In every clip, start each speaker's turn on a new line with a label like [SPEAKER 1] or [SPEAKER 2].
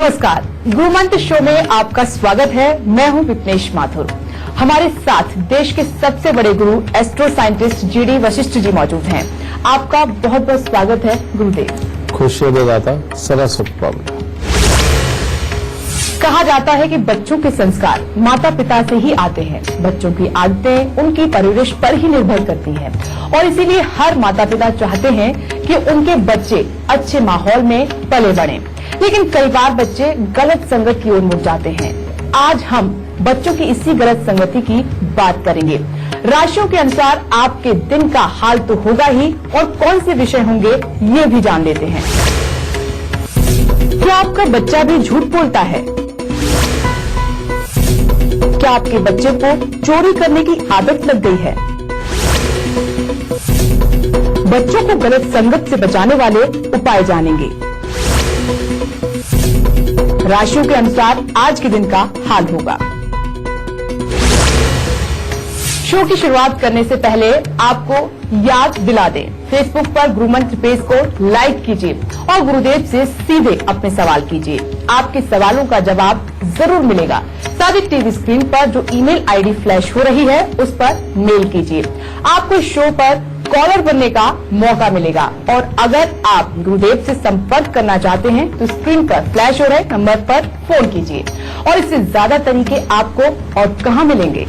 [SPEAKER 1] नमस्कार, गुरुमंत्र शो में आपका स्वागत है। मैं हूं विपनेश माथुर। हमारे साथ देश के सबसे बड़े गुरु astro scientist GD Vashishtha ji मौजूद हैं। आपका बहुत बहुत स्वागत है गुरुदेव।
[SPEAKER 2] खुशियों देदाता सदा सुख पाओगे।
[SPEAKER 1] कहा जाता है कि बच्चों के संस्कार माता पिता से ही आते हैं। बच्चों की आदतें उनकी परवरिश पर ही निर्भर करती हैं और इसीलिए हर माता पिता चाहते हैं कि उनके बच्चे अच्छे माहौल में पले बढ़ें। लेकिन कई बार बच्चे गलत संगत की ओर मुड़ जाते हैं। आज हम बच्चों की इसी गलत संगति की बात करेंगे। राशियों के अनुसार आपके दिन का हाल तो होगा ही और कौन से विषय होंगे ये भी जान लेते हैं। क्या आपका बच्चा भी झूठ बोलता है? क्या आपके बच्चे को चोरी करने की आदत लग गई है? बच्चों को गलत संगत से बचाने वाले उपाय जानेंगे। राशियों के अनुसार आज के दिन का हाल होगा। शो की शुरुआत करने से पहले आपको याद दिला दें, फेसबुक पर गुरुमंत्र पेज को लाइक कीजिए और गुरुदेव से सीधे अपने सवाल कीजिए। आपके सवालों का जवाब जरूर मिलेगा। साथ ही टीवी स्क्रीन पर जो ईमेल आईडी फ्लैश हो रही है उस पर मेल कीजिए। आपको इस शो पर कॉलर बनने का मौका मिलेगा और अगर आप गुरुदेव से संपर्क करना चाहते हैं तो स्क्रीन पर फ्लैश हो रहे नंबर पर फोन कीजिए। और इससे ज्यादा तरीके आपको और कहां मिलेंगे?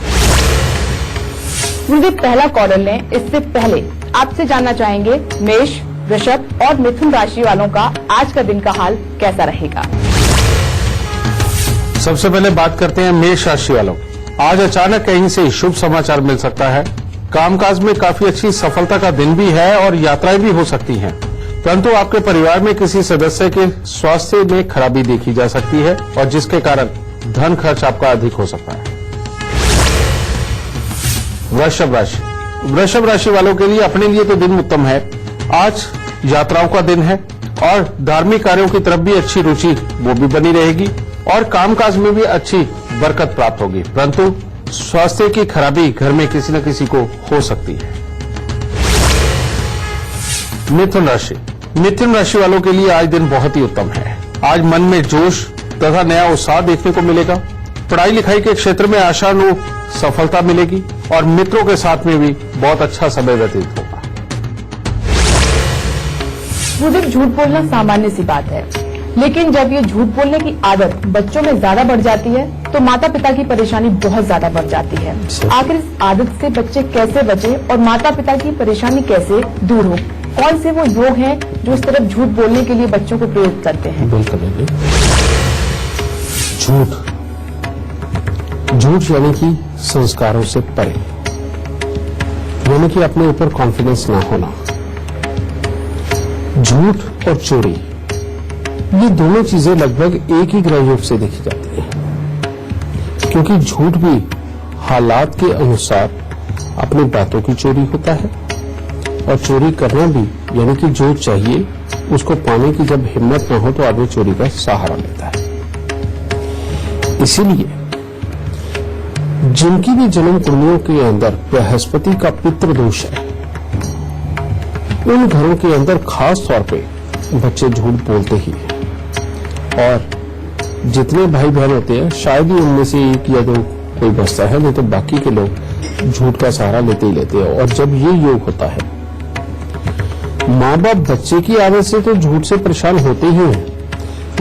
[SPEAKER 1] गुरुदेव पहला कॉलर लें। इससे पहले आपसे जानना चाहेंगे मेष, वृषभ और मिथुन राशि वालों का आज का दिन का हाल कैसा रहेगा।
[SPEAKER 2] सबसे पहले बात करते हैं मेष राशि वालों। आज अचानक कहीं से शुभ समाचार मिल सकता है। कामकाज में काफी अच्छी सफलता का दिन भी है और यात्राएं भी हो सकती हैं, परंतु आपके परिवार में किसी सदस्य के स्वास्थ्य में खराबी देखी जा सकती है और जिसके कारण धन खर्च आपका अधिक हो सकता है। वृषभ राशि वालों के लिए अपने लिए तो दिन उत्तम है। आज यात्राओं का दिन है और धार्मिक कार्यों की तरफ भी अच्छी रुचि वो भी बनी रहेगी और कामकाज में भी अच्छी बरकत प्राप्त होगी, परंतु स्वास्थ्य की खराबी घर में किसी न किसी को हो सकती है। मिथुन राशि वालों के लिए आज दिन बहुत ही उत्तम है। आज मन में जोश तथा नया उत्साह देखने को मिलेगा। पढ़ाई लिखाई के क्षेत्र में आशानुरूप सफलता मिलेगी और मित्रों के साथ में भी बहुत अच्छा समय व्यतीत होगा।
[SPEAKER 1] मुझे झूठ बोलना सामान्य सी बात है, लेकिन जब ये झूठ बोलने की आदत बच्चों में ज्यादा बढ़ जाती है तो माता पिता की परेशानी बहुत ज्यादा बढ़ जाती है। आखिर इस आदत से बच्चे कैसे बचे और माता पिता की परेशानी कैसे दूर हो? कौन से वो योग हैं जो इस तरफ झूठ बोलने के लिए बच्चों को प्रेरित करते हैं?
[SPEAKER 2] झूठ यानी कि संस्कारों से परे, यानी कि अपने ऊपर कॉन्फिडेंस ना होना। झूठ और चोरी ये दोनों चीजें लगभग एक ही ग्रह योग से देखी जाती हैं, क्योंकि झूठ भी हालात के अनुसार अपनी बातों की चोरी होता है और चोरी करना भी, यानी कि जो चाहिए उसको पाने की जब हिम्मत न हो तो आदमी चोरी का सहारा लेता है। इसीलिए जिनकी भी जन्म कुंडलियों के अंदर बृहस्पति का पितृ दोष है, उन घरों के अंदर खास तौर पे बच्चे झूठ बोलते ही हैं और जितने भाई बहन होते हैं शायद ही उनमें से एक या दो कोई बचता है, नहीं तो बाकी के लोग झूठ का सहारा लेते ही लेते हैं। और जब ये योग होता है, माँ बाप बच्चे की आदत से तो झूठ से परेशान होते ही हैं,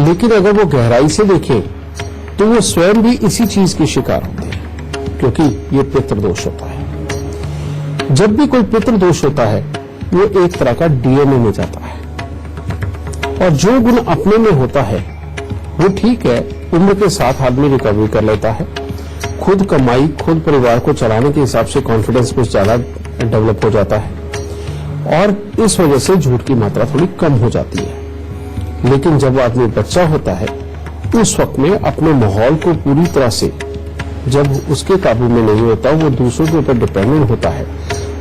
[SPEAKER 2] लेकिन अगर वो गहराई से देखें तो वो स्वयं भी इसी चीज के शिकार होते हैं, क्योंकि ये पितृदोष होता है। जब भी कोई पितृदोष होता है वो एक तरह का डीएनए में जाता है और जो गुण अपने में होता है वो ठीक है, उम्र के साथ आदमी रिकवरी कर लेता है। खुद कमाई, खुद परिवार को चलाने के हिसाब से कॉन्फिडेंस कुछ ज्यादा डेवलप हो जाता है और इस वजह से झूठ की मात्रा थोड़ी कम हो जाती है। लेकिन जब आदमी बच्चा होता है उस वक्त में अपने माहौल को पूरी तरह से जब उसके काबू में नहीं होता, वो दूसरों के ऊपर डिपेंडेंट होता है,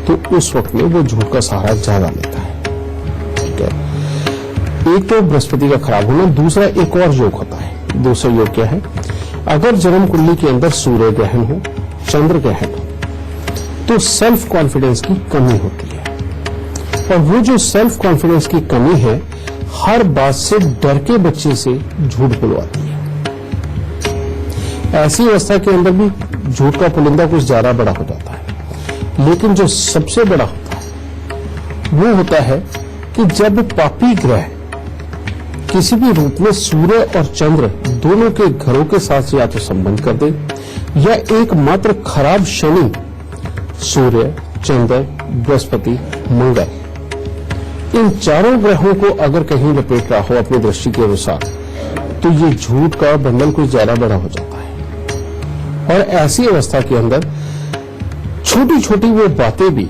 [SPEAKER 2] तो उस वक्त में वो झूठ का सहारा ज्यादा लेता है। ठीक है, एक तो बृहस्पति का खराब होना, दूसरा एक और योग होता है। दूसरा योग क्या है? अगर जन्म कुंडली के अंदर सूर्य ग्रहण हो, चंद्र ग्रहण हो, तो सेल्फ कॉन्फिडेंस की कमी होती है और वो जो सेल्फ कॉन्फिडेंस की कमी है हर बात से डर के बच्चे से झूठ बुलवाती है। ऐसी अवस्था के अंदर भी झूठ का पुलिंदा कुछ ज्यादा बड़ा हो जाता है। लेकिन जो सबसे बड़ा होता है वो होता है कि जब पापी ग्रह किसी भी रूप में सूर्य और चंद्र दोनों के घरों के साथ या तो संबंध कर दे, या एकमात्र खराब शनि सूर्य, चंद्र, बृहस्पति, मंगल, इन चारों ग्रहों को अगर कहीं लपेट रहा हो अपनी दृष्टि के अनुसार, तो ये झूठ का बंडल कुछ ज्यादा बड़ा हो जाता है। और ऐसी अवस्था के अंदर छोटी छोटी वो बातें भी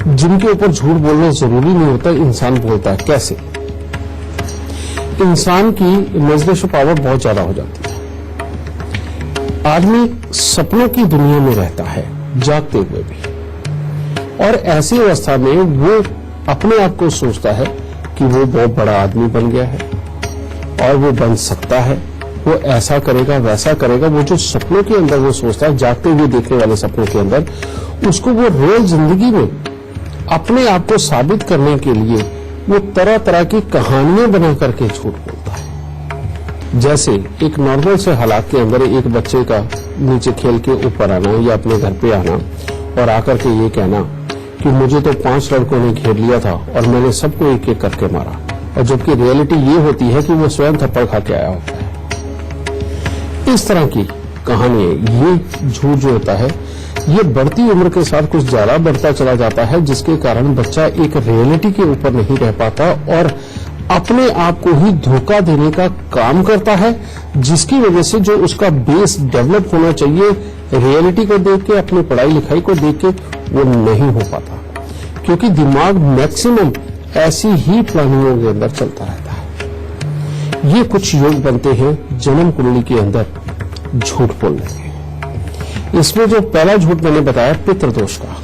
[SPEAKER 2] जिनके ऊपर झूठ बोलना जरूरी नहीं होता, इंसान बोलता है। कैसे? इंसान की नजर पावर बहुत ज्यादा हो जाती है। आदमी सपनों की दुनिया में रहता है जागते हुए भी, और ऐसी अवस्था में वो अपने आप को सोचता है कि वो बहुत बड़ा आदमी बन गया है और वो बन सकता है, वो ऐसा करेगा वैसा करेगा। वो जो सपनों के अंदर वो सोचता है, जागते हुए देखने वाले सपनों के अंदर, उसको वो रियल जिंदगी में अपने आप को साबित करने के लिए वो तरह तरह की कहानियां बना करके झूठ बोलता है। जैसे एक नॉर्मल से हालात के अंदर एक बच्चे का नीचे खेल के ऊपर आना या अपने घर पे आना और आकर के ये कहना कि मुझे तो 5 लड़कों ने घेर लिया था और मैंने सबको एक एक करके मारा, और जबकि रियलिटी ये होती है कि वो स्वयं थप्पड़ खा के आया होता है। इस तरह की कहानियां, ये झूठ जो होता है ये बढ़ती उम्र के साथ कुछ ज्यादा बढ़ता चला जाता है, जिसके कारण बच्चा एक रियलिटी के ऊपर नहीं रह पाता और अपने आप को ही धोखा देने का काम करता है, जिसकी वजह से जो उसका बेस डेवलप होना चाहिए रियलिटी को देख के, अपनी पढ़ाई लिखाई को देख के, वो नहीं हो पाता, क्योंकि दिमाग मैक्सिमम ऐसी ही प्लानिंगों के अंदर चलता रहता है। ये कुछ योग बनते हैं जन्म कुंडली के अंदर झूठ बोलने के। इसमें जो पहला झूठ मैंने बताया पितृदोष का,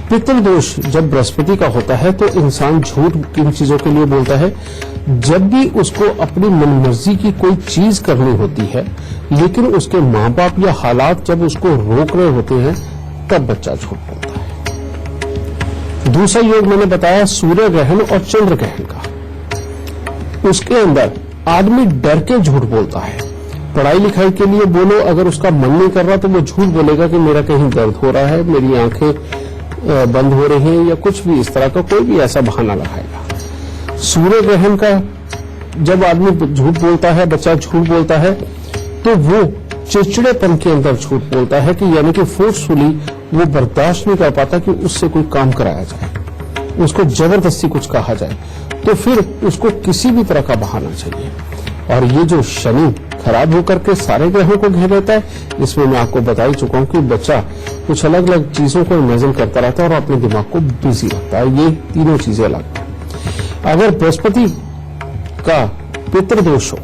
[SPEAKER 2] पितृदोष जब बृहस्पति का होता है तो इंसान झूठ किन चीजों के लिए बोलता है? जब भी उसको अपनी मनमर्जी की कोई चीज करनी होती है, लेकिन उसके माँ बाप या हालात जब उसको रोक रहे होते हैं, तब बच्चा झूठ बोलता है। दूसरा योग मैंने बताया सूर्य ग्रहण और चंद्र ग्रहण का। उसके अंदर आदमी डर के झूठ बोलता है। पढ़ाई लिखाई के लिए बोलो, अगर उसका मन नहीं कर रहा तो वो झूठ बोलेगा कि मेरा कहीं दर्द हो रहा है, मेरी आंखें बंद हो रही हैं, या कुछ भी इस तरह का कोई भी ऐसा बहाना लगाएगा। सूर्य ग्रहण का जब आदमी झूठ बोलता है, बच्चा झूठ बोलता है, तो वो चिड़चिड़ेपन के अंदर झूठ बोलता है, कि यानी कि फोर्सफुली वो बर्दाश्त नहीं कर पाता कि उससे कोई काम कराया जाए, उसको जबरदस्ती कुछ कहा जाए, तो फिर उसको किसी भी तरह का बहाना चाहिए। और ये जो शनि खराब होकर के सारे ग्रहों को घेर लेता है, इसमें मैं आपको बता ही चुका हूं कि बच्चा कुछ अलग अलग चीजों को इमेजिन करता रहता है और अपने दिमाग को बिजी रखता है। ये तीनों चीजें अलग हैं। अगर बृहस्पति का पितृदोष हो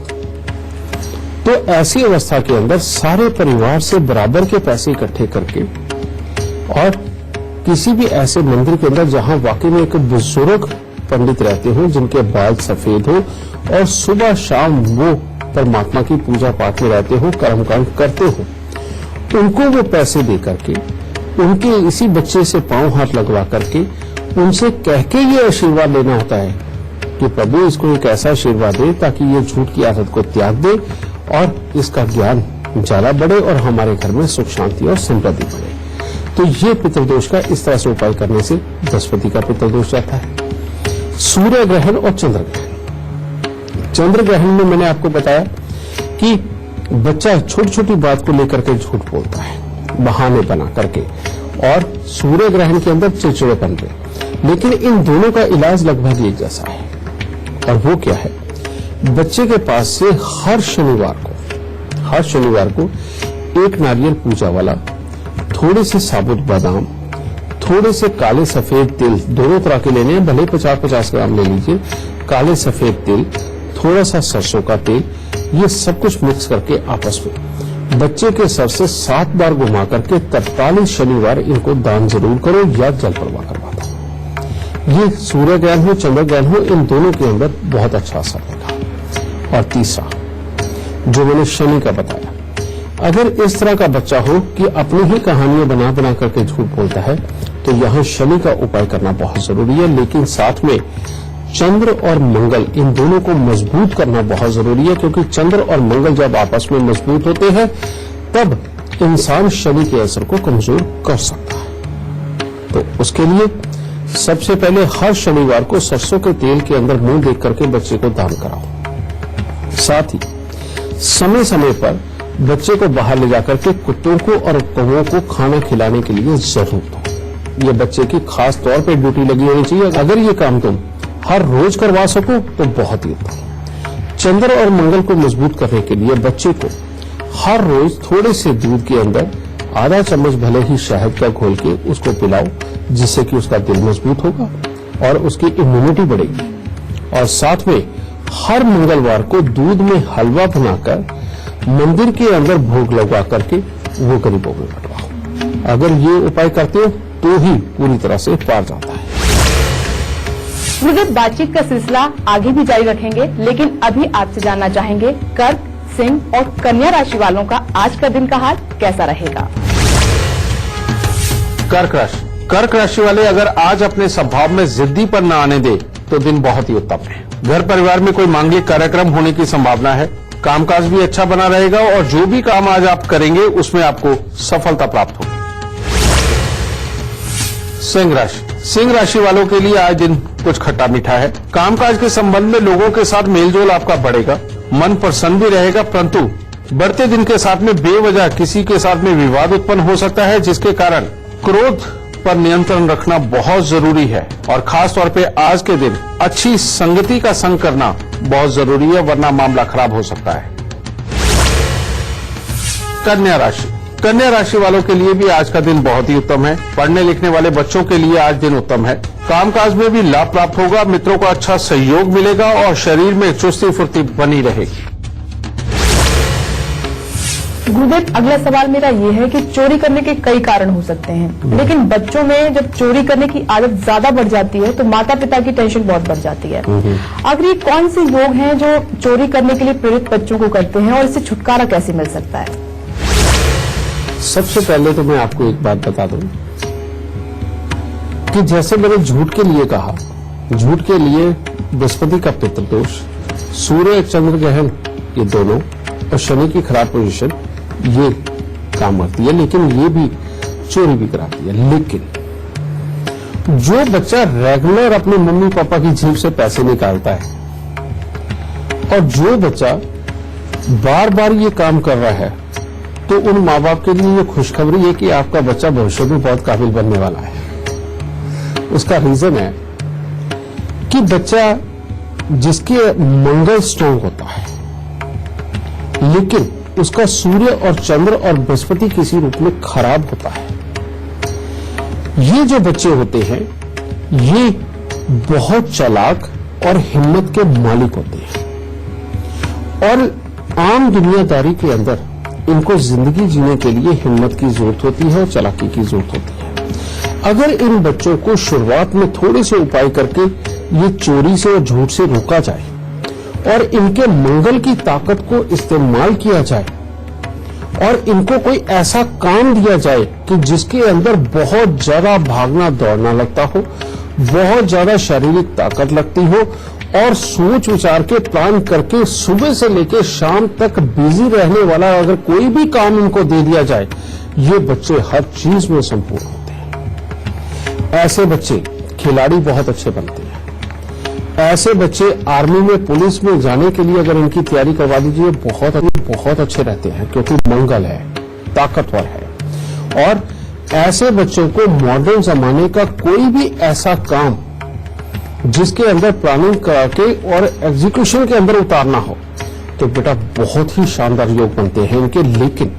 [SPEAKER 2] तो ऐसी अवस्था के अंदर सारे परिवार से बराबर के पैसे इकट्ठे करके, और किसी भी ऐसे मंदिर के अंदर जहां वाकई में एक बुजुर्ग पंडित रहते हो, जिनके बाल सफेद हो, और सुबह शाम वो परमात्मा की पूजा पाठ में रहते हो, कर्मकांड करते हो, उनको वो पैसे दे करके, उनके इसी बच्चे से पांव हाथ लगवा करके उनसे कह के ये आशीर्वाद लेना होता है कि प्रभु इसको एक ऐसा आशीर्वाद दे ताकि ये झूठ की आदत को त्याग दे और इसका ज्ञान ज्यादा बढ़े और हमारे घर में सुख शांति और समृद्धि बढ़े। तो ये पितृदोष का इस तरह से उपाय करने से बृहस्पति का पितृदोष जाता है। सूर्य ग्रहण और चंद्र ग्रहण। चंद्र ग्रहण में मैंने आपको बताया कि बच्चा छोटी छोटी बात को लेकर के झूठ बोलता है, बहाने बना करके, और सूर्य ग्रहण के अंदर चिड़चिड़ेपन पे। लेकिन इन दोनों का इलाज लगभग एक जैसा है, और वो क्या है? बच्चे के पास से हर शनिवार को एक नारियल पूजा वाला, थोड़े से साबुत बादाम, थोड़े से काले सफेद तिल, दोनों तरह के लेने हैं, भले 50-50 ग्राम ले लीजिए, काले सफेद तिल, थोड़ा सा सरसों का तेल, ये सब कुछ मिक्स करके आपस में बच्चे के सर से 7 बार घुमा करके 43 शनिवार इनको दान जरूर करो या जल प्रवाह करवा दो। ये सूर्य ग्रहण हो, चंद्र ग्रहण हो, इन दोनों के अंदर बहुत अच्छा असर रहेगा। और तीसरा जो मैंने शनि का बताया, अगर इस तरह का बच्चा हो कि अपनी ही कहानियां बना बना करके झूठ बोलता है, तो यहां शनि का उपाय करना बहुत जरूरी है। लेकिन साथ में चंद्र और मंगल इन दोनों को मजबूत करना बहुत जरूरी है, क्योंकि चंद्र और मंगल जब आपस में मजबूत होते हैं तब इंसान शनि के असर को कमजोर कर सकता है। तो उसके लिए सबसे पहले हर शनिवार को सरसों के तेल के अंदर मुंह देख करके बच्चे को दान कराओ। साथ ही समय समय पर बच्चे को बाहर ले जाकर के कुत्तों को और कौवों को खाना खिलाने के लिए जरूर दो। ये बच्चे की खास तौर पे ड्यूटी लगी होनी चाहिए। अगर ये काम तुम हर रोज करवा सको तो बहुत ही उत्तम। चंद्र और मंगल को मजबूत करने के लिए बच्चे को हर रोज थोड़े से दूध के अंदर आधा चम्मच भले ही शहद का घोल के उसको पिलाओ, जिससे कि उसका दिल मजबूत होगा और उसकी इम्यूनिटी बढ़ेगी। और साथ में हर मंगलवार को दूध में हलवा बनाकर मंदिर के अंदर भोग लगा करके वो गरीबों में बंटवाओ। अगर ये उपाय करते हो तो ही पूरी तरह से पार जाता है।
[SPEAKER 1] गुरुदेव, बातचीत का सिलसिला आगे भी जारी रखेंगे, लेकिन अभी आपसे जानना चाहेंगे कर्क, सिंह और कन्या राशि वालों का आज का दिन का हाल कैसा रहेगा।
[SPEAKER 3] कर्क राशि वाले अगर आज अपने स्वभाव में जिद्दी पर न आने दे तो दिन बहुत ही उत्तम है। घर परिवार में कोई मांगलिक कार्यक्रम होने की संभावना है। कामकाज भी अच्छा बना रहेगा और जो भी काम आज आप करेंगे उसमें आपको सफलता प्राप्त होगी। सिंह राशि वालों के लिए आज दिन कुछ खट्टा मीठा है। कामकाज के संबंध में लोगों के साथ मेलजोल आपका बढ़ेगा, मन प्रसन्न भी रहेगा, परंतु बढ़ते दिन के साथ में बेवजह किसी के साथ में विवाद उत्पन्न हो सकता है, जिसके कारण क्रोध पर नियंत्रण रखना बहुत जरूरी है। और खास तौर पे आज के दिन अच्छी संगति का संग करना बहुत जरूरी है, वरना मामला खराब हो सकता है। कन्या राशि वालों के लिए भी आज का दिन बहुत ही उत्तम है। पढ़ने लिखने वाले बच्चों के लिए आज दिन उत्तम है। कामकाज में भी लाभ प्राप्त होगा, मित्रों का अच्छा सहयोग मिलेगा और शरीर में चुस्ती फुर्ती बनी रहेगी।
[SPEAKER 1] गुरुदेव, अगला सवाल मेरा ये है कि चोरी करने के कई कारण हो सकते हैं, लेकिन बच्चों में जब चोरी करने की आदत ज्यादा बढ़ जाती है तो माता पिता की टेंशन बहुत बढ़ जाती है। आखिर ये कौन से योग हैं जो चोरी करने के लिए प्रेरित बच्चों को करते हैं और इससे छुटकारा कैसे मिल सकता है।
[SPEAKER 2] सबसे पहले तो मैं आपको एक बात बता दूं कि जैसे मैंने झूठ के लिए कहा, झूठ के लिए बृहस्पति का पितृदोष, सूर्य चंद्र ग्रहण ये दोनों और शनि की खराब पोजीशन ये काम करती है, लेकिन ये भी चोरी भी कराती है। लेकिन जो बच्चा रेगुलर अपने मम्मी पापा की जेब से पैसे निकालता है और जो बच्चा बार बार ये काम कर रहा है, तो उन माँ बाप के लिए ये खुशखबरी है कि आपका बच्चा भविष्य में बहुत काबिल बनने वाला है। उसका रीजन है कि बच्चा जिसके मंगल स्ट्रांग होता है, लेकिन उसका सूर्य और चंद्र और बृहस्पति किसी रूप में खराब होता है, ये जो बच्चे होते हैं ये बहुत चालाक और हिम्मत के मालिक होते हैं और आम दुनियादारी के अंदर इनको जिंदगी जीने के लिए हिम्मत की जरूरत होती है और चालाकी की जरूरत होती है। अगर इन बच्चों को शुरुआत में थोड़े से उपाय करके ये चोरी से और झूठ से रोका जाए और इनके मंगल की ताकत को इस्तेमाल किया जाए और इनको कोई ऐसा काम दिया जाए कि जिसके अंदर बहुत ज्यादा भागना दौड़ना लगता हो, बहुत ज्यादा शारीरिक ताकत लगती हो और सोच विचार के प्लान करके सुबह से लेकर शाम तक बिजी रहने वाला अगर कोई भी काम इनको दे दिया जाए, ये बच्चे हर चीज में संपूर्ण होते हैं। ऐसे बच्चे खिलाड़ी बहुत अच्छे बनते हैं। ऐसे बच्चे आर्मी में, पुलिस में जाने के लिए अगर इनकी तैयारी करवा दीजिए बहुत अच्छे रहते हैं, क्योंकि मंगल है, ताकतवर है। और ऐसे बच्चों को मॉडर्न जमाने का कोई भी ऐसा काम जिसके अंदर प्लानिंग करा के और एग्जीक्यूशन के अंदर उतारना हो तो बेटा बहुत ही शानदार योग बनते हैं इनके। लेकिन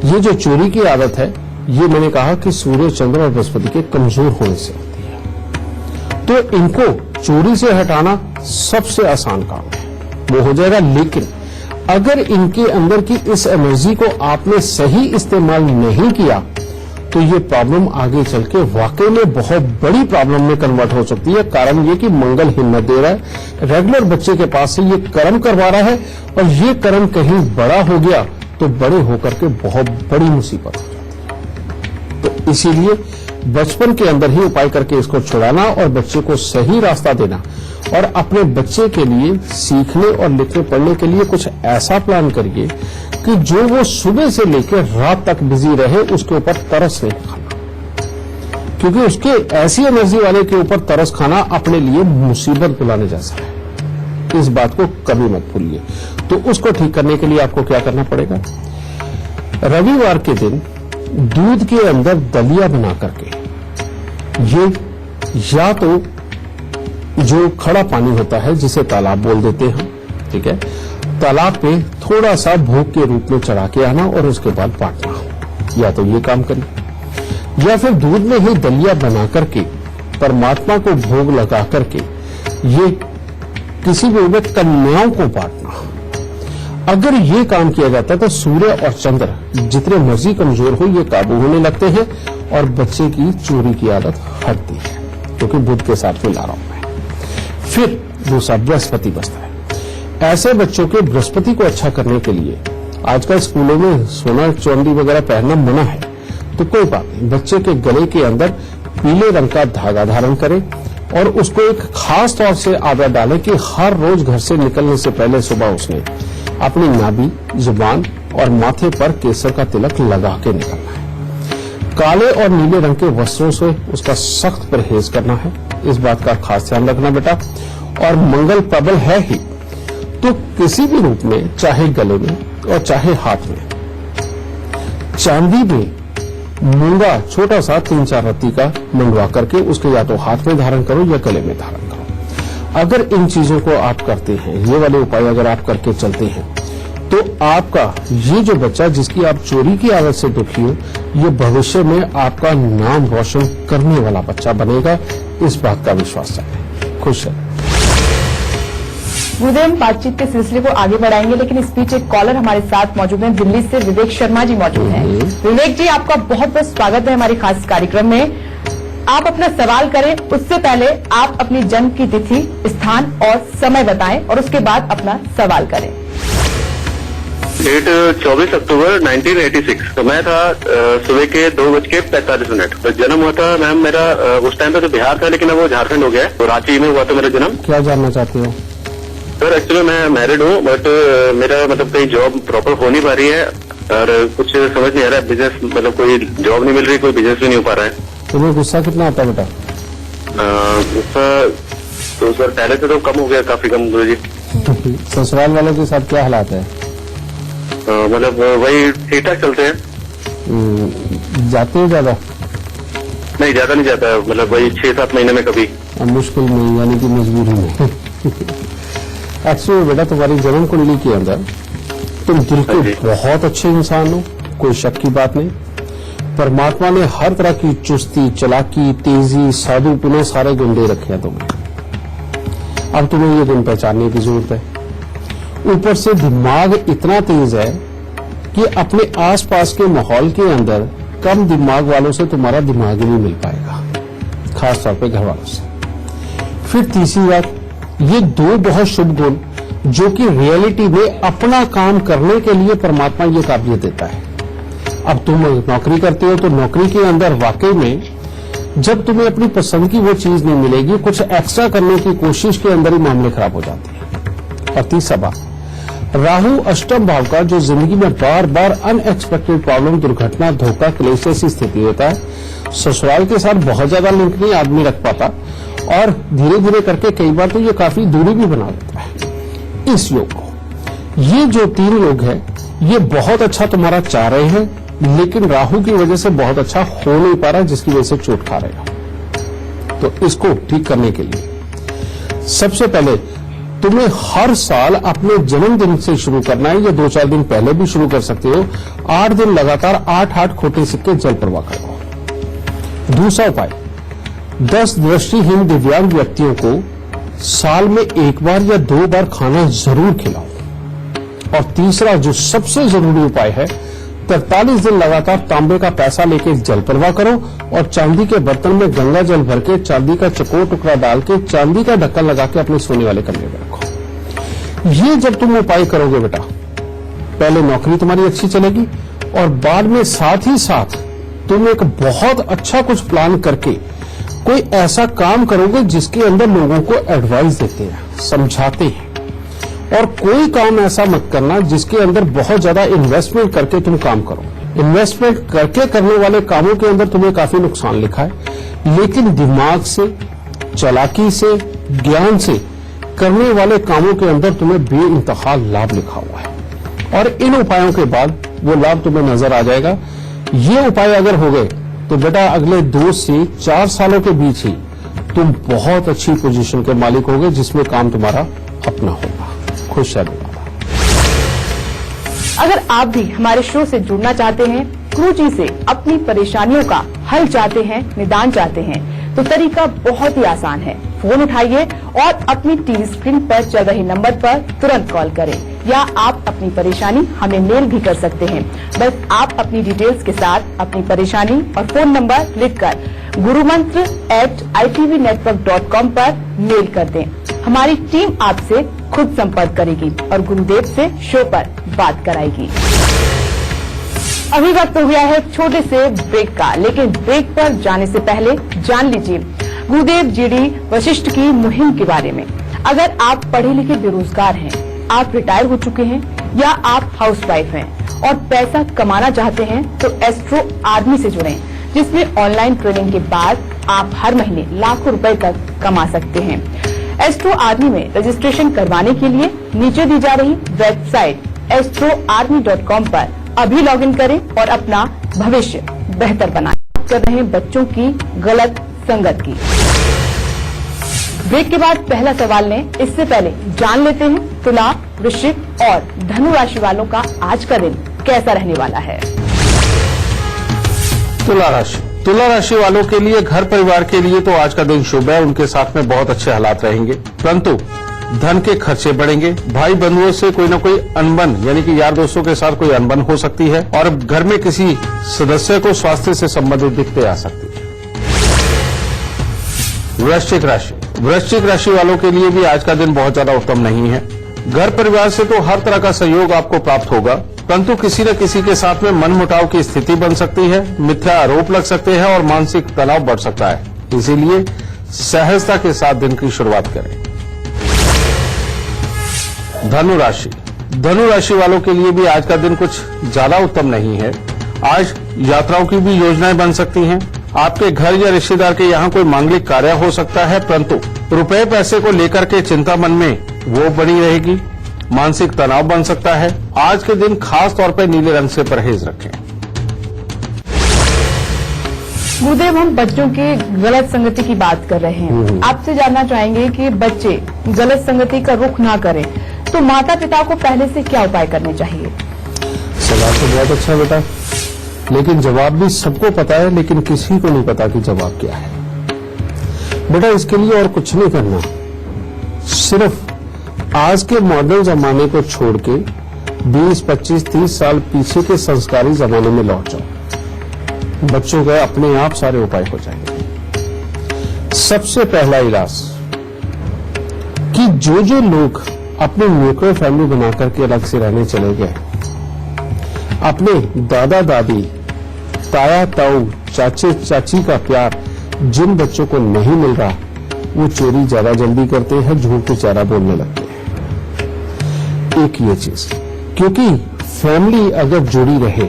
[SPEAKER 2] ये जो चोरी की आदत है, ये मैंने कहा कि सूर्य चंद्र और बृहस्पति के कमजोर होने से होती है, तो इनको चोरी से हटाना सबसे आसान काम है, वो हो जाएगा। लेकिन अगर इनके अंदर की इस एनर्जी को आपने सही इस्तेमाल नहीं किया तो ये प्रॉब्लम आगे चल के वाकई में बहुत बड़ी प्रॉब्लम में कन्वर्ट हो सकती है। कारण ये कि मंगल हिम्मत दे रहा है, रेगुलर बच्चे के पास से ये कर्म करवा रहा है और ये कर्म कहीं बड़ा हो गया तो बड़े होकर के बहुत बड़ी मुसीबत हो जाती है। तो इसीलिए बचपन के अंदर ही उपाय करके इसको छुड़ाना और बच्चे को सही रास्ता देना और अपने बच्चे के लिए सीखने और लिखने पढ़ने के लिए कुछ ऐसा प्लान करिए कि जो वो सुबह से लेकर रात तक बिजी रहे, उसके ऊपर तरस नहीं खाना, क्योंकि उसके ऐसी एनर्जी वाले के ऊपर तरस खाना अपने लिए मुसीबत बुलाने जैसा है। इस बात को कभी मत भूलिए। तो उसको ठीक करने के लिए आपको क्या करना पड़ेगा? रविवार के दिन दूध के अंदर दलिया बना करके, ये या तो जो खड़ा पानी होता है जिसे तालाब बोल देते हैं, ठीक है, तालाब पे थोड़ा सा भोग के रूप में चढ़ा के आना और उसके बाद बांटना, या तो ये काम करिए, या फिर दूध में ही दलिया बना करके परमात्मा को भोग लगा करके ये किसी भी में कन्याओं को बांटना। अगर ये काम किया जाता है तो सूर्य और चंद्र जितने मर्जी कमजोर हो ये काबू होने लगते हैं और बच्चे की चोरी की आदत हटती है, क्योंकि बुध के साथ मिला रहा हूं मैं। फिर दूसरा बृहस्पति बचता है। ऐसे बच्चों के बृहस्पति को अच्छा करने के लिए आजकल स्कूलों में सोना चांदी वगैरह पहनना मना है, तो कोई बात नहीं, बच्चे के गले के अंदर पीले रंग का धागा धारण करें और उसको एक खास तौर से आदत डालें कि हर रोज घर से निकलने से पहले सुबह उसने अपनी नाभि, जुबान और माथे पर केसर का तिलक लगा के निकलना है। काले और नीले रंग के वस्त्रों से उसका सख्त परहेज करना है, इस बात का खास ध्यान रखना बेटा। और मंगल प्रबल है ही तो किसी भी रूप में, चाहे गले में और चाहे हाथ में, चांदी में मूंगा छोटा सा 3-4 रत्ती का मंगवा करके उसके या तो हाथ में धारण करो या गले में धारण करो। अगर इन चीजों को आप करते हैं, ये वाले उपाय अगर आप करके चलते हैं, तो आपका ये जो बच्चा जिसकी आप चोरी की आदत से दुखी हो, ये भविष्य में आपका नाम रोशन करने वाला बच्चा बनेगा, इस बात का विश्वास रखें। खुश है।
[SPEAKER 1] गुरुदेव, बातचीत के सिलसिले को आगे बढ़ाएंगे, लेकिन इस बीच एक कॉलर हमारे साथ मौजूद हैं। दिल्ली से विवेक शर्मा जी मौजूद हैं। विवेक जी, आपका बहुत बहुत स्वागत है हमारे खास कार्यक्रम में। आप अपना सवाल करें, उससे पहले आप अपनी जन्म की तिथि, स्थान और समय बताएं और उसके बाद अपना सवाल करें।
[SPEAKER 4] डेट 24 अक्टूबर 1986। समय था सुबह के 2:45। तो जन्म हुआ था मैम मेरा उस टाइम पे तो बिहार था, लेकिन अब वो झारखंड हो गया है। तो रांची में हुआ था मेरा जन्म।
[SPEAKER 2] क्या जानना चाहते हो?
[SPEAKER 4] सर एक्चुअली मैं मैरिड हूँ, बट मेरा मतलब कहीं जॉब प्रॉपर हो नहीं पा रही है और कुछ समझ नहीं आ रहा है। बिजनेस मतलब कोई जॉब नहीं मिल रही, कोई बिजनेस भी नहीं हो पा रहा है।
[SPEAKER 2] तुम्हें गुस्सा कितना आता है बेटा?
[SPEAKER 4] गुस्सा तो सर पहले से तो कम हो गया, काफी कम गुरुजी।
[SPEAKER 2] ससुराल वालों के साथ क्या हालात है?
[SPEAKER 4] मतलब वही ठीक ठाक चलते हैं।
[SPEAKER 2] जाते हो ज्यादा?
[SPEAKER 4] नहीं, ज्यादा नहीं जाता है, मतलब वही 6-7 महीने में कभी।
[SPEAKER 2] मुश्किल में, यानी कि मजबूरी में। एक्चुअली बेटा, तुम्हारी जन्म कुंडली के अंदर तुम दिल के बहुत अच्छे इंसान हो, कोई शक की बात नहीं। परमात्मा ने हर तरह की चुस्ती, चालाकी, तेजी, साधुपना सारे गुण दे रखे हैं तुम्हें। अब तुम्हें ये गुण पहचानने की जरूरत है। ऊपर से दिमाग इतना तेज है कि अपने आसपास के माहौल के अंदर कम दिमाग वालों से तुम्हारा दिमाग ही नहीं मिल पाएगा, खासतौर पे घर वालों से। फिर तीसरी बात, ये 2 बहुत शुभ गुण जो कि रियलिटी में अपना काम करने के लिए परमात्मा ये काबिलियत देता है। अब तुम नौकरी करते हो तो नौकरी के अंदर वाकई में जब तुम्हें अपनी पसंद की वो चीज नहीं मिलेगी, कुछ एक्स्ट्रा करने की कोशिश के अंदर ही मामले खराब हो जाते हैं। और तीसरा बात, राहु अष्टम भाव का जो जिंदगी में बार बार अनएक्सपेक्टेड प्रॉब्लम, दुर्घटना, धोखा, क्लेश जैसी स्थिति होता है, ससुराल के साथ बहुत ज्यादा लिंक नहीं आदमी रख पाता और धीरे धीरे करके कई बार तो ये काफी दूरी भी बना देता है। इस योग को, ये जो 3 योग है, ये बहुत अच्छा तुम्हारा चाह रहे हैं, लेकिन राहु की वजह से बहुत अच्छा हो नहीं पा रहा, जिसकी वजह से चोट खा रहे हो। तो इसको ठीक करने के लिए सबसे पहले तुम्हें हर साल अपने जन्मदिन से शुरू करना है, या 2-4 दिन पहले भी शुरू कर सकते हो। 8 दिन लगातार 8 खोटे सिक्के जल प्रवाह करो। दूसरा उपाय, 10 दृष्टिहीन दिव्यांग व्यक्तियों को साल में 1 बार या 2 बार खाना जरूर खिलाओ। और तीसरा जो सबसे जरूरी उपाय है, 43 दिन लगातार तांबे का पैसा लेके जल प्रवाह करो और चांदी के बर्तन में गंगा जल भर के चांदी का चकोर टुकड़ा डाल के चांदी का ढक्कन लगा के अपने सोने वाले कमरे में रखो। ये जब तुम उपाय करोगे बेटा, पहले नौकरी तुम्हारी अच्छी चलेगी और बाद में साथ ही साथ तुम एक बहुत अच्छा कुछ प्लान करके कोई ऐसा काम करोगे जिसके अंदर लोगों को एडवाइस देते हैं, समझाते हैं। और कोई काम ऐसा मत करना जिसके अंदर बहुत ज्यादा इन्वेस्टमेंट करके तुम काम करो। इन्वेस्टमेंट करके करने वाले कामों के अंदर तुम्हें काफी नुकसान लिखा है, लेकिन दिमाग से, चालाकी से, ज्ञान से करने वाले कामों के अंदर तुम्हें बेइंतहा लाभ लिखा हुआ है। और इन उपायों के बाद वो लाभ तुम्हें नजर आ जाएगा। ये उपाय अगर हो गए तो बेटा अगले 2 से 4 सालों के बीच ही तुम बहुत अच्छी पोजीशन के मालिक होगे, जिसमें काम तुम्हारा अपना होगा। खुश रहो।
[SPEAKER 1] अगर आप भी हमारे शो से जुड़ना चाहते हैं, गुरुजी से अपनी परेशानियों का हल चाहते हैं, निदान चाहते हैं, तो तरीका बहुत ही आसान है। फोन उठाइए और अपनी टीवी स्क्रीन पर चल रहे नंबर पर तुरंत कॉल करें, या आप अपनी परेशानी हमें मेल भी कर सकते हैं। बस आप अपनी डिटेल्स के साथ अपनी परेशानी और फोन नंबर लिखकर gurumantra@itvnetwork.com पर मेल कर दें। हमारी टीम आपसे खुद संपर्क करेगी और गुरुदेव से शो पर बात कराएगी। अभी वक्त हो गया है छोटे से ब्रेक का, लेकिन ब्रेक पर जाने से पहले जान लीजिए गुरुदेव जीडी वशिष्ठ की मुहिम के बारे में। अगर आप पढ़े लिखे बेरोजगार हैं, आप रिटायर हो चुके हैं, या आप हाउसवाइफ हैं और पैसा कमाना चाहते हैं, तो एस्ट्रो आर्मी से जुड़ें, जिसमें ऑनलाइन ट्रेनिंग के बाद आप हर महीने लाखों रुपए तक कमा सकते हैं। एस्ट्रो आर्मी में रजिस्ट्रेशन करवाने के लिए नीचे दी जा रही वेबसाइट astroarmy.com पर अभी लॉगिन करें और अपना भविष्य बेहतर बनाएं। कर रहे हैं बच्चों की गलत संगत की। ब्रेक के बाद पहला सवाल लें, इससे पहले जान लेते हैं तुला, वृश्चिक और धनु राशि वालों का आज का दिन कैसा रहने वाला है।
[SPEAKER 3] तुला राशि वालों के लिए, घर परिवार के लिए तो आज का दिन शुभ है। उनके साथ में बहुत अच्छे हालात रहेंगे, परंतु धन के खर्चे बढ़ेंगे। भाई बंधुओं से कोई न कोई अनबन, यानी कि यार दोस्तों के साथ कोई अनबन हो सकती है, और घर में किसी सदस्य को स्वास्थ्य से संबंधित दिक्कतें आ सकती है। वृश्चिक राशि वालों के लिए भी आज का दिन बहुत ज्यादा उत्तम नहीं है। घर परिवार से तो हर तरह का सहयोग आपको प्राप्त होगा, परंतु किसी न किसी के साथ में मनमुटाव की स्थिति बन सकती है, मिथ्या आरोप लग सकते हैं और मानसिक तनाव बढ़ सकता है। इसीलिए सहजता के साथ दिन की शुरुआत करें। धनु राशि वालों के लिए भी आज का दिन कुछ ज्यादा उत्तम नहीं है। आज यात्राओं की भी योजनाएं बन सकती हैं। आपके घर या रिश्तेदार के यहाँ कोई मांगलिक कार्य हो सकता है, परंतु रुपए पैसे को लेकर के चिंता मन में वो बनी रहेगी। मानसिक तनाव बन सकता है। आज के दिन खास तौर पर नीले रंग से परहेज रखें।
[SPEAKER 1] गुरुदेव, हम बच्चों की गलत संगति की बात कर रहे हैं। आपसे जानना चाहेंगे कि बच्चे गलत संगति का रुख ना करें, तो माता पिता को पहले से क्या उपाय करने चाहिए?
[SPEAKER 2] सवाल तो बहुत अच्छा बेटा, लेकिन जवाब भी सबको पता है, लेकिन किसी को नहीं पता कि जवाब क्या है। बेटा इसके लिए और कुछ नहीं करना, सिर्फ आज के मॉडर्न जमाने को छोड़ के 20, 25, 30 साल पीछे के संस्कारी जमाने में लौट जाओ। बच्चों के अपने आप सारे उपाय हो जाएंगे। सबसे पहला इलाज कि जो लोग अपने न्यूक्लियर फैमिली बना करके अलग से रहने चले गए, अपने दादा दादी, ताया ताऊ, चाचे चाची का प्यार जिन बच्चों को नहीं मिल रहा, वो चोरी ज्यादा जल्दी करते हैं, झूठ पे चारा बोलने लगते हैं। एक ये चीज, क्योंकि फैमिली अगर जुड़ी रहे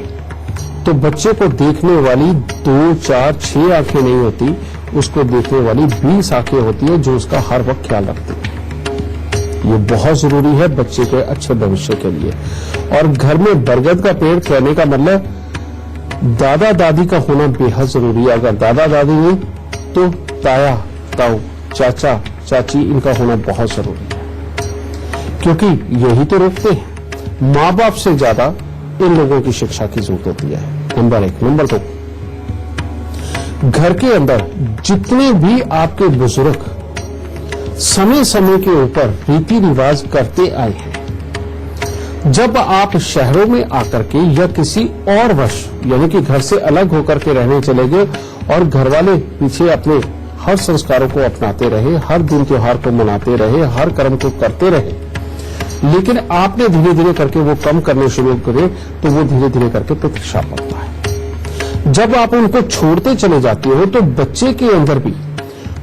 [SPEAKER 2] तो बच्चे को देखने वाली 2, 4, 6 आंखें नहीं होती, उसको देखने वाली 20 आंखें होती है जो उसका हर वक्त ख्याल रखती है। ये बहुत जरूरी है बच्चे के अच्छे भविष्य के लिए। और घर में बरगद का पेड़ कहने का मतलब दादा दादी का होना बेहद जरूरी है। अगर दादा दादी नहीं तो ताया ताऊ, चाचा चाची, इनका होना बहुत जरूरी है, क्योंकि यही तो रोकते हैं। माँ बाप से ज्यादा इन लोगों की शिक्षा की जरूरत होती है। नंबर 1। नंबर 2, घर के अंदर जितने भी आपके बुजुर्ग समय समय के ऊपर रीति रिवाज करते आए हैं, जब आप शहरों में आकर के या किसी और वश यानी कि घर से अलग होकर के रहने चले गए और घर वाले पीछे अपने हर संस्कारों को अपनाते रहे, हर दिन त्योहार को मनाते रहे, हर कर्म को करते रहे, लेकिन आपने धीरे धीरे करके वो कम करने शुरू करे, तो वो धीरे धीरे करके प्रतिष्ठा पड़ता है। जब आप उनको छोड़ते चले जाते हो तो बच्चे के अंदर भी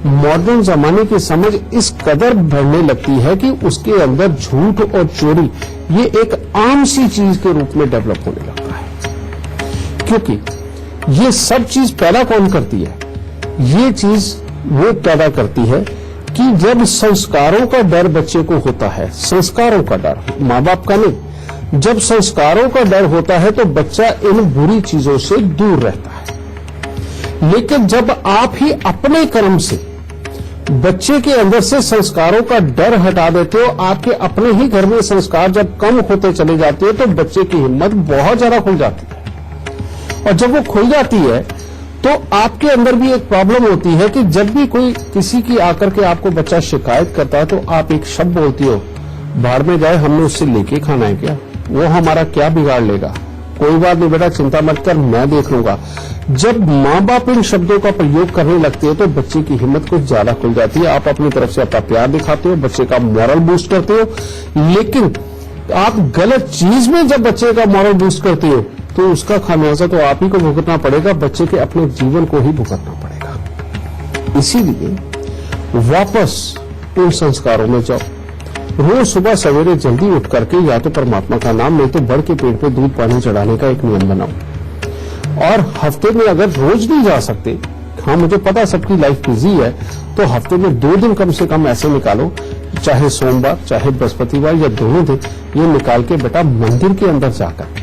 [SPEAKER 2] मॉडर्न जमाने की समझ इस कदर बढ़ने लगती है कि उसके अंदर झूठ और चोरी ये एक आम सी चीज के रूप में डेवलप होने लगता है। क्योंकि ये सब चीज पैदा कौन करती है? ये चीज वो पैदा करती है कि जब संस्कारों का डर बच्चे को होता है, संस्कारों का डर, माँ बाप का नहीं, जब संस्कारों का डर होता है तो बच्चा इन बुरी चीजों से दूर रहता है। लेकिन जब आप ही अपने कर्म से बच्चे के अंदर से संस्कारों का डर हटा देते हो, आपके अपने ही घर में संस्कार जब कम होते चले जाते हो तो बच्चे की हिम्मत बहुत ज्यादा खुल जाती है। और जब वो खुल जाती है तो आपके अंदर भी एक प्रॉब्लम होती है कि जब भी कोई किसी की आकर के आपको बच्चा शिकायत करता है तो आप एक शब्द बोलती हो, बाहर में जाए, हमने उससे लेके खाना है क्या, वो हमारा क्या बिगाड़ लेगा, कोई बात नहीं बेटा, चिंता मत कर, मैं देख लूंगा। जब माँ बाप इन शब्दों का प्रयोग करने लगते हैं तो बच्चे की हिम्मत कुछ ज्यादा खुल जाती है। आप अपनी तरफ से अपना प्यार दिखाते हो, बच्चे का मॉरल बूस्ट करते हो, लेकिन आप गलत चीज में जब बच्चे का मॉरल बूस्ट करते हो तो उसका खामियाजा तो आप ही को भुगतना पड़ेगा, बच्चे के अपने जीवन को ही भुगतना पड़ेगा। इसीलिए वापस उन संस्कारों में जाओ। रोज सुबह सवेरे जल्दी उठ करके या तो परमात्मा का नाम, नहीं तो बढ़ के पेड़ पे दूध पानी चढ़ाने का एक नियम बनाओ। और हफ्ते में अगर रोज नहीं जा सकते, हाँ मुझे पता सबकी लाइफ बिजी है, तो हफ्ते में 2 दिन कम से कम ऐसे निकालो, चाहे सोमवार चाहे बृहस्पतिवार या दोनों दिन, ये निकाल के बेटा मंदिर के अंदर जाकर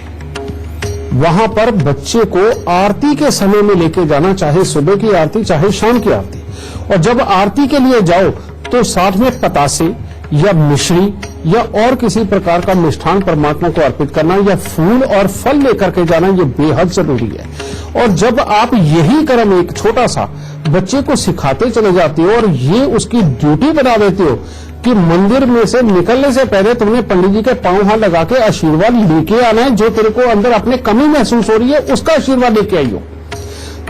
[SPEAKER 2] वहां पर बच्चे को आरती के समय में लेके जाना, चाहे सुबह की आरती चाहे शाम की आरती। और जब आरती के लिए जाओ तो साथ में पतासे या मिश्री या और किसी प्रकार का मिष्ठान परमात्मा को अर्पित करना या फूल और फल लेकर के जाना, ये बेहद जरूरी है। और जब आप यही कर्म एक छोटा सा बच्चे को सिखाते चले जाते हो और ये उसकी ड्यूटी बना देते हो कि मंदिर में से निकलने से पहले तुमने पंडित जी के पांव हाथ लगा के आशीर्वाद लेके आना है, जो तेरे को अंदर अपने कमी महसूस हो रही है उसका आशीर्वाद लेके आई हो।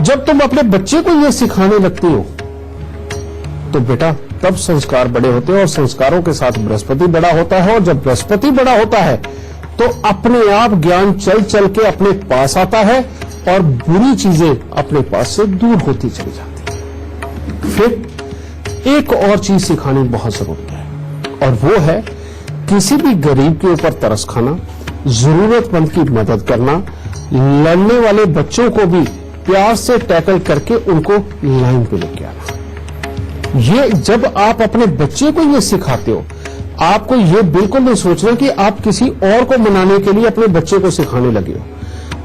[SPEAKER 2] जब तुम अपने बच्चे को ये सिखाने लगते हो तो बेटा तब संस्कार बड़े होते हैं, और संस्कारों के साथ बृहस्पति बड़ा होता है। और जब बृहस्पति बड़ा होता है तो अपने आप ज्ञान चल चल के अपने पास आता है और बुरी चीजें अपने पास से दूर होती चली जाती है। फिर एक और चीज सिखानी बहुत जरूरी है, और वो है किसी भी गरीब के ऊपर तरस खाना, जरूरतमंद की मदद करना, लड़ने वाले बच्चों को भी प्यार से टैकल करके उनको लाइन पे लेके आना। ये जब आप अपने बच्चे को ये सिखाते हो, आपको ये बिल्कुल नहीं सोचना कि आप किसी और को मनाने के लिए अपने बच्चे को सिखाने लगे हो।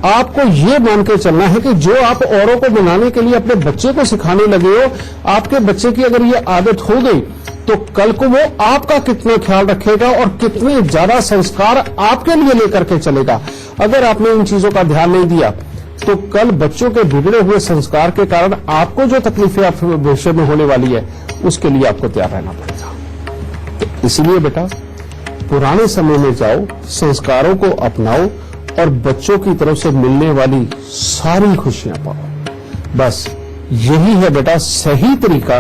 [SPEAKER 2] आपको ये मान के चलना है कि जो आप औरों को मनाने के लिए अपने बच्चे को सिखाने लगे हो, आपके बच्चे की अगर ये आदत हो गई तो कल को वो आपका कितना ख्याल रखेगा और कितने ज्यादा संस्कार आपके लिए लेकर के चलेगा। अगर आपने इन चीजों का ध्यान नहीं दिया तो कल बच्चों के बिगड़े हुए संस्कार के कारण आपको जो तकलीफें भविष्य में होने वाली है उसके लिए आपको तैयार रहना पड़ेगा। तो इसलिए बेटा पुराने समय में जाओ, संस्कारों को अपनाओ और बच्चों की तरफ से मिलने वाली सारी खुशियां पाओ। बस यही है बेटा सही तरीका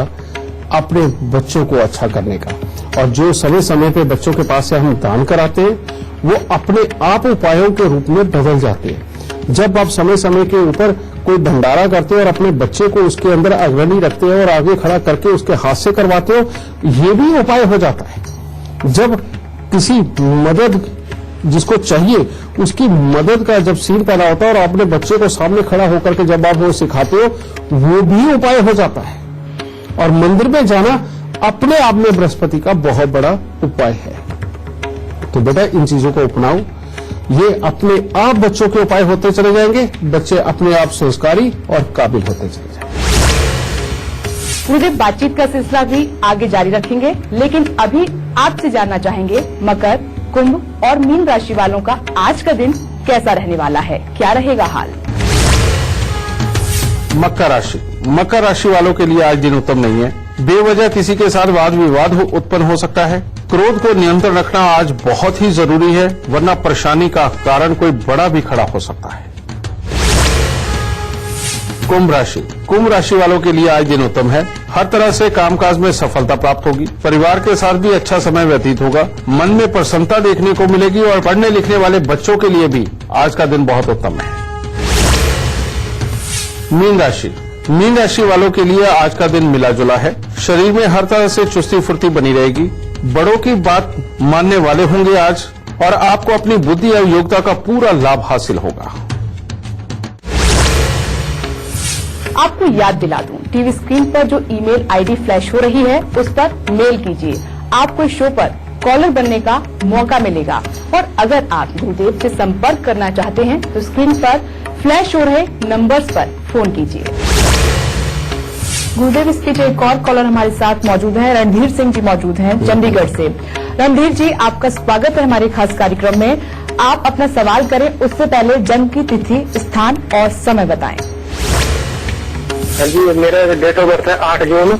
[SPEAKER 2] अपने बच्चों को अच्छा करने का। और जो समय समय पे बच्चों के पास से हम दान कराते हैं वो अपने आप उपायों के रूप में बदल जाते हैं। जब आप समय समय के ऊपर कोई भंडारा करते हो और अपने बच्चे को उसके अंदर अग्रणी रखते हो और आगे खड़ा करके उसके हाथ से करवाते हो, ये भी उपाय हो जाता है। जब किसी मदद जिसको चाहिए उसकी मदद का जब सीन पैदा होता है और अपने बच्चे को सामने खड़ा होकर के जब आप वो सिखाते हो, वो भी उपाय हो जाता है। और मंदिर में जाना अपने आप में बृहस्पति का बहुत बड़ा उपाय है। तो बेटा इन चीजों को अपनाओ, ये अपने आप बच्चों के उपाय होते चले जाएंगे, बच्चे अपने आप संस्कारी और काबिल होते चले जाएंगे।
[SPEAKER 1] गुरुदेव बातचीत का सिलसिला भी आगे जारी रखेंगे, लेकिन अभी आपसे जानना चाहेंगे मकर, कुंभ और मीन राशि वालों का आज का दिन कैसा रहने वाला है, क्या रहेगा हाल।
[SPEAKER 3] मकर राशि वालों के लिए आज दिन उत्तम नहीं है। बेवजह किसी के साथ वाद विवाद उत्पन्न हो सकता है। क्रोध को नियंत्रण रखना आज बहुत ही जरूरी है, वरना परेशानी का कारण कोई बड़ा भी खड़ा हो सकता है। कुंभ राशि वालों के लिए आज दिन उत्तम है। हर तरह से कामकाज में सफलता प्राप्त होगी। परिवार के साथ भी अच्छा समय व्यतीत होगा। मन में प्रसन्नता देखने को मिलेगी और पढ़ने लिखने वाले बच्चों के लिए भी आज का दिन बहुत उत्तम है। मीन राशि वालों के लिए आज का दिन मिला जुला है। शरीर में हर तरह से चुस्ती फुर्ती बनी रहेगी। बड़ों की बात मानने वाले होंगे आज और आपको अपनी बुद्धि और योग्यता का पूरा लाभ हासिल होगा।
[SPEAKER 1] आपको याद दिला दूं, टीवी स्क्रीन पर जो ईमेल आईडी फ्लैश हो रही है उस पर मेल कीजिए। आपको इस शो पर कॉलर बनने का मौका मिलेगा और अगर आप गुरुदेव से संपर्क करना चाहते हैं तो स्क्रीन पर फ्लैश हो रहे नंबर्स पर फोन कीजिए। गुरुदेव स्पीच एक और कॉलर हमारे साथ मौजूद है। रणधीर सिंह जी मौजूद हैं चंडीगढ़ से। रणधीर जी, आपका स्वागत है हमारे खास कार्यक्रम में। आप अपना सवाल करें उससे पहले जन्म की तिथि, स्थान और समय बताएं।
[SPEAKER 4] हाँ जी, मेरा डेट ऑफ बर्थ है 8 जून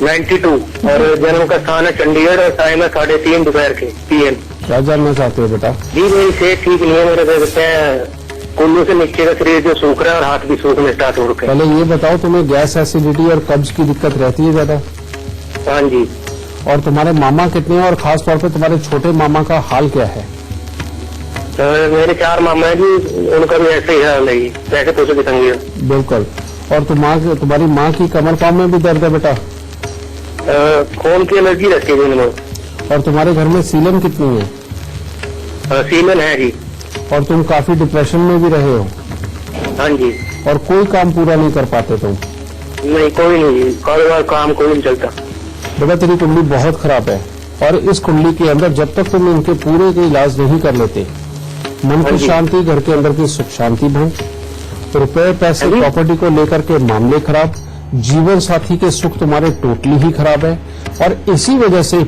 [SPEAKER 4] 92 और जन्म का स्थान है चंडीगढ़ और टाइम है 3:30 दोपहर के PM।
[SPEAKER 2] क्या जानना चाहते हो बेटा?
[SPEAKER 4] जी, मेरी सेहत ठीक नहीं है। मेरे कहते हैं कुल्लू से नीचे का शरीर जो सूख रहा है और हाथ भी सूखने स्टार्ट हो रखे हैं।
[SPEAKER 2] पहले ये बताओ, तुम्हें गैस, एसिडिटी और कब्ज की दिक्कत रहती है ज्यादा?
[SPEAKER 4] हाँ जी।
[SPEAKER 2] और तुम्हारे मामा कितने हैं और खास तौर पे तुम्हारे छोटे मामा का हाल क्या है?
[SPEAKER 4] मेरे 4 मामा है जी, उनका भी ऐसे ही हाल है, पैसे पैसे की तंगी है।
[SPEAKER 2] बिल्कुल। और तुम्हारी माँ की कमर पाँव में भी दर्द है बेटा?
[SPEAKER 4] खून की एलर्जी रहती है इनमें।
[SPEAKER 2] और तुम्हारे घर में सीलन कितनी है?
[SPEAKER 4] सीमन है जी।
[SPEAKER 2] और तुम काफी डिप्रेशन में भी रहे हो?
[SPEAKER 4] हाँ जी।
[SPEAKER 2] और कोई काम पूरा नहीं कर पाते तुम?
[SPEAKER 4] नहीं, कोई नहीं जी, कारोबार काम कोई नहीं चलता।
[SPEAKER 2] बेटा, तेरी कुंडली बहुत खराब है और इस कुंडली के अंदर जब तक तुम इनके पूरे के इलाज नहीं कर लेते, मन की शांति, घर के अंदर की सुख शांति भंग, रुपए पैसे प्रॉपर्टी को लेकर के मामले खराब, जीवन साथी के सुख तुम्हारे टोटली ही खराब है। और इसी वजह से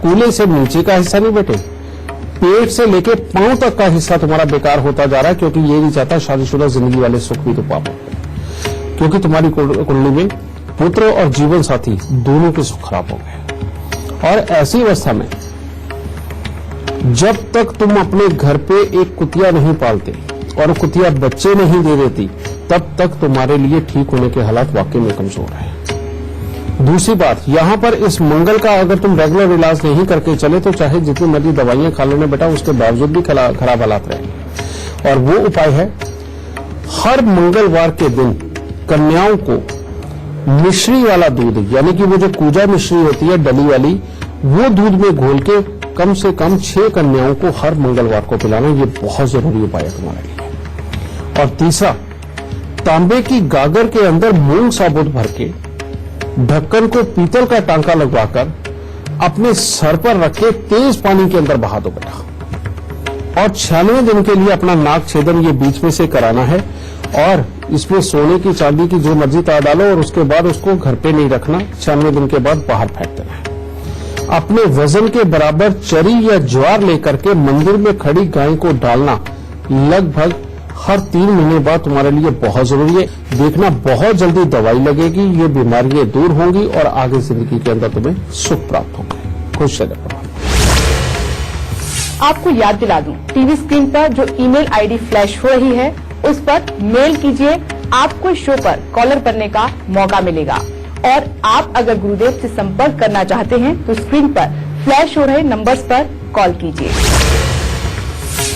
[SPEAKER 2] कूल्हे से नीचे का हिस्सा नहीं बेटे, पेट से लेके पांव तक का हिस्सा तुम्हारा बेकार होता जा रहा है, क्योंकि ये नहीं चाहता शादीशुदा जिंदगी वाले सुख भी तो पा पाओ, क्योंकि तुम्हारी कुंडली में पुत्र और जीवन साथी दोनों के सुख खराब हो गए। और ऐसी अवस्था में जब तक तुम अपने घर पे एक कुतिया नहीं पालते और कुतिया बच्चे नहीं दे देती, तब तक तुम्हारे लिए ठीक होने के हालात वाकई में कमजोर है। दूसरी बात, यहां पर इस मंगल का अगर तुम रेगुलर इलाज नहीं करके चले तो चाहे जितनी मर्जी दवाइयां खा लेने बेटा, उसके बावजूद भी खराब हालात रहे। और वो उपाय है, हर मंगलवार के दिन कन्याओं को मिश्री वाला दूध, यानी कि वो जो कूजा मिश्री होती है डली वाली, वो दूध में घोल के कम से कम 6 कन्याओं को हर मंगलवार को पिलाना, ये बहुत जरूरी उपाय है तुम्हारे लिए। और तीसरा, तांबे की गागर के अंदर मूंग साबुत भर के ढक्कन को पीतल का टांका लगवाकर अपने सर पर रख के तेज पानी के अंदर बहा दो बेटा। और 96 दिन के लिए अपना नाक छेदन ये बीच में से कराना है और इसमें सोने की चांदी की जो मर्जी तार डालो और उसके बाद उसको घर पे नहीं रखना, 96 दिन के बाद बाहर फेंक देना है। अपने वजन के बराबर चरी या ज्वार लेकर के मंदिर में खड़ी गाय को डालना लगभग हर 3 महीने बाद तुम्हारे लिए बहुत जरूरी है। देखना बहुत जल्दी दवाई लगेगी, ये बीमारियां दूर होंगी और आगे जिंदगी के अंदर तुम्हें सुख प्राप्त होंगे। खुश रहे।
[SPEAKER 1] आपको याद दिला दूं, टीवी स्क्रीन पर जो ईमेल आईडी फ्लैश हो रही है उस पर मेल कीजिए। आपको इस शो पर कॉलर बनने का मौका मिलेगा और आप अगर गुरुदेव से संपर्क करना चाहते हैं तो स्क्रीन पर फ्लैश हो रहे नंबर्स पर कॉल कीजिए।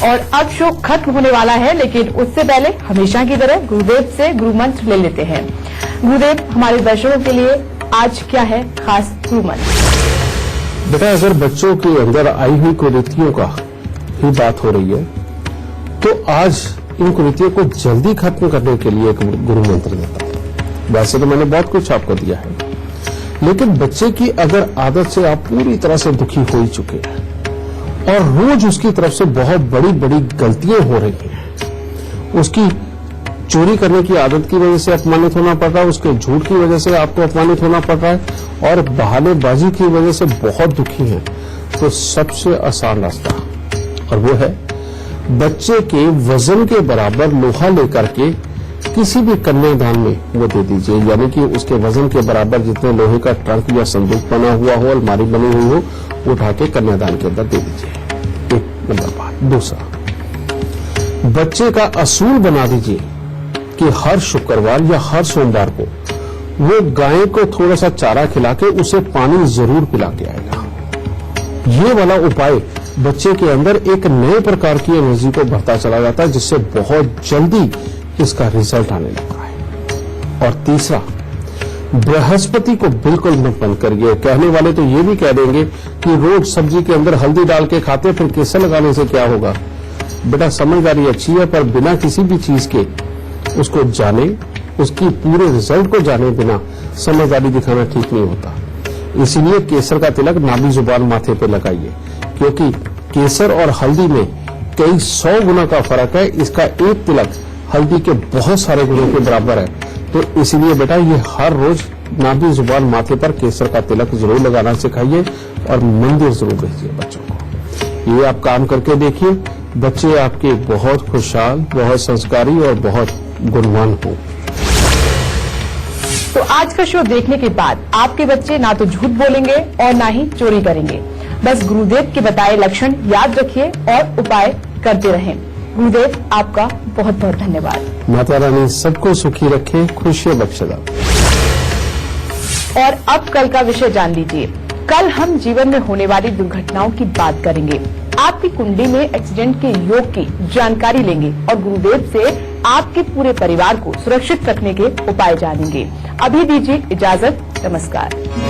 [SPEAKER 1] और अब शो खत्म होने वाला है, लेकिन उससे पहले हमेशा की तरह गुरुदेव से गुरु मंत्र ले लेते हैं। गुरुदेव, हमारे दर्शकों के लिए आज क्या है खास गुरु मंत्र?
[SPEAKER 2] बेटा, अगर बच्चों के अंदर आई हुई कुरीतियों का ही बात हो रही है तो आज इन कुरीतियों को जल्दी खत्म करने के लिए एक गुरु मंत्र देता हूं। वैसे तो मैंने बहुत कुछ आपको दिया है, लेकिन बच्चे की अगर आदत से आप पूरी तरह से दुखी हो ही चुके हैं और रोज उसकी तरफ से बहुत बड़ी बड़ी गलतियां हो रही हैं, उसकी चोरी करने की आदत की वजह से अपमानित होना पड़ रहा है, उसके झूठ की वजह से आपको अपमानित होना पड़ रहा है और बहानेबाजी की वजह से बहुत दुखी हैं, तो सबसे आसान रास्ता और वो है बच्चे के वजन के बराबर लोहा लेकर के किसी भी कन्यादान में वो दे दीजिए। यानी कि उसके वजन के बराबर जितने लोहे का ट्रंक या संदूक बना हुआ हो, अलमारी बनी हुई हो, उठा के कन्यादान के अंदर दे दीजिए। एक नंबर बात। दूसरा, बच्चे का असूल बना दीजिए कि हर शुक्रवार या हर सोमवार को वो गाय को थोड़ा सा चारा खिला के उसे पानी जरूर पिला के आएगा। ये वाला उपाय बच्चे के अंदर एक नए प्रकार की एनर्जी को भरता चला जाता है, जिससे बहुत जल्दी इसका रिजल्ट आने लगता है। और तीसरा, बृहस्पति को बिल्कुल मत बंद करिए। कहने वाले तो ये भी कह देंगे कि रोज सब्जी के अंदर हल्दी डाल के खाते, फिर केसर लगाने से क्या होगा। बेटा समझदारी अच्छी है, पर बिना किसी भी चीज के उसको जाने, उसकी पूरे रिजल्ट को जाने बिना समझदारी दिखाना ठीक नहीं होता। इसीलिए केसर का तिलक नाभि जुबान माथे पे लगाइए, क्योंकि केसर और हल्दी में कई 100 गुना का फर्क है। इसका एक तिलक हल्दी के बहुत सारे गुणों के बराबर है। तो इसीलिए बेटा ये हर रोज नाभि जुबान माथे पर केसर का तिलक जरूर लगाना सिखाइए और मंदिर जरूर भेजिए बच्चों को। ये आप काम करके देखिए, बच्चे आपके बहुत खुशहाल, बहुत संस्कारी और बहुत गुणवान हो।
[SPEAKER 1] तो आज का शो देखने के बाद आपके बच्चे ना तो झूठ बोलेंगे और ना ही चोरी करेंगे। बस गुरुदेव के बताए लक्षण याद रखिए और उपाय करते रहें। गुरुदेव आपका बहुत बहुत धन्यवाद।
[SPEAKER 2] माता रानी सबको सुखी रखे, खुशियां बख्शे।
[SPEAKER 1] और अब कल का विषय जान लीजिए। कल हम जीवन में होने वाली दुर्घटनाओं की बात करेंगे, आपकी कुंडली में एक्सीडेंट के योग की जानकारी लेंगे और गुरुदेव से आपके पूरे परिवार को सुरक्षित रखने के उपाय जानेंगे। अभी दीजिए इजाजत, नमस्कार।